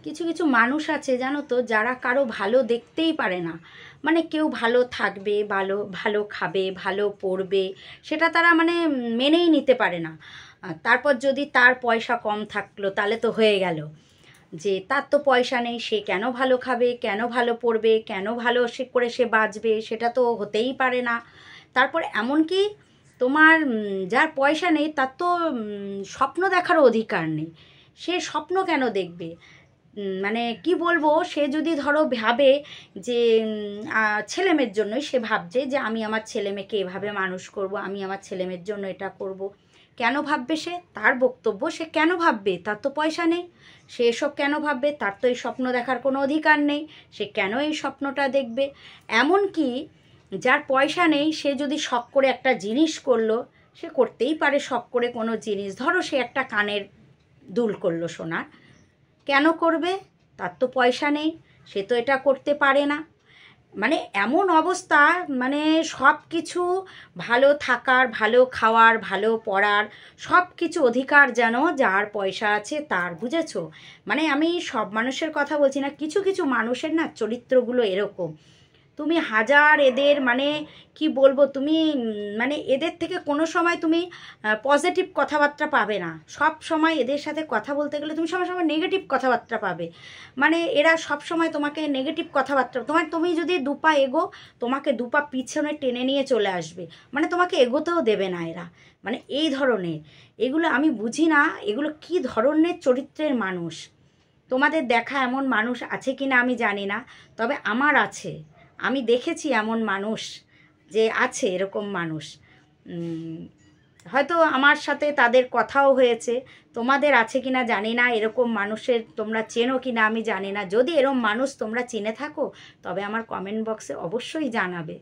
কিছু কিছু মানুষ আছে জানো তো, যারা কারো ভালো দেখতেই পারে না। মানে কেউ ভালো থাকবে, ভালো ভালো খাবে, ভালো পড়বে, সেটা তারা মানে মেনেই নিতে পারে না। তারপর যদি তার পয়সা কম থাকলো তাহলে তো হয়ে গেল যে তার তো পয়সা নেই, সে কেন ভালো খাবে, কেন ভালো পড়বে, কেন ভালো সে বাঁচবে, সেটা তো হতেই পারে না। তারপর এমনকি তোমার যার পয়সা নেই তার তো স্বপ্ন দেখারও অধিকার নেই। সে স্বপ্ন কেন দেখবে? মানে কি বলবো, সে যদি ধরো ভাবে যে ছেলেমেয়ের জন্যই সে ভাবছে যে আমি আমার ছেলে মেয়েকে এভাবে মানুষ করব, আমি আমার ছেলে মেয়ের জন্য এটা করব। কেন ভাববে সে? তার বক্তব্য, সে কেন ভাববে? তার তো পয়সা নেই, সে এসব কেন ভাববে? তার তো এই স্বপ্ন দেখার কোনো অধিকার নেই, সে কেন এই স্বপ্নটা দেখবে? এমনকি যার পয়সা নেই সে যদি শখ করে একটা জিনিস করলো, সে করতেই পারে শখ করে কোনো জিনিস, ধরো সে একটা কানের দুল করলো সোনার, কেন করবে? তার তো পয়সা নেই, সে তো এটা করতে পারে না। মানে এমন অবস্থা, মানে সব কিছু, ভালো থাকার, ভালো খাওয়ার, ভালো পড়ার, সব কিছু অধিকার যেন যার পয়সা আছে তার, বুঝেছো? মানে আমি সব মানুষের কথা বলছি না, কিছু কিছু মানুষের না চরিত্রগুলো এরকম। তুমি হাজার এদের মানে কি বলবো, তুমি মানে এদের থেকে কোনো সময় তুমি পজিটিভ কথাবার্তা পাবে না। সব সময় এদের সাথে কথা বলতে গেলে তুমি সব সময় নেগেটিভ কথাবার্তা পাবে। মানে এরা সব সময় তোমাকে নেগেটিভ কথাবার্তা, তুমি যদি দুপা এগো, তোমাকে দুপা পিছনে টেনে নিয়ে চলে আসবে, মানে তোমাকে এগোতেও দেবে না এরা। মানে এই ধরনের, এগুলো আমি বুঝি না, এগুলো কি ধরনের চরিত্রের মানুষ। তোমাদের দেখা এমন মানুষ আছে কি না আমি জানি না, তবে আমার আছে। আমি দেখেছি এমন মানুষ, যে আছে এরকম মানুষ। হয়তো আমার সাথে তাদের কথাও হয়েছে। তোমাদের আছে কি না জানি না, এরকম মানুষের তোমরা চেনো কি না আমি জানি না। যদি এরকম মানুষ তোমরা চিনে থাকো তবে আমার কমেন্ট বক্সে অবশ্যই জানাবে।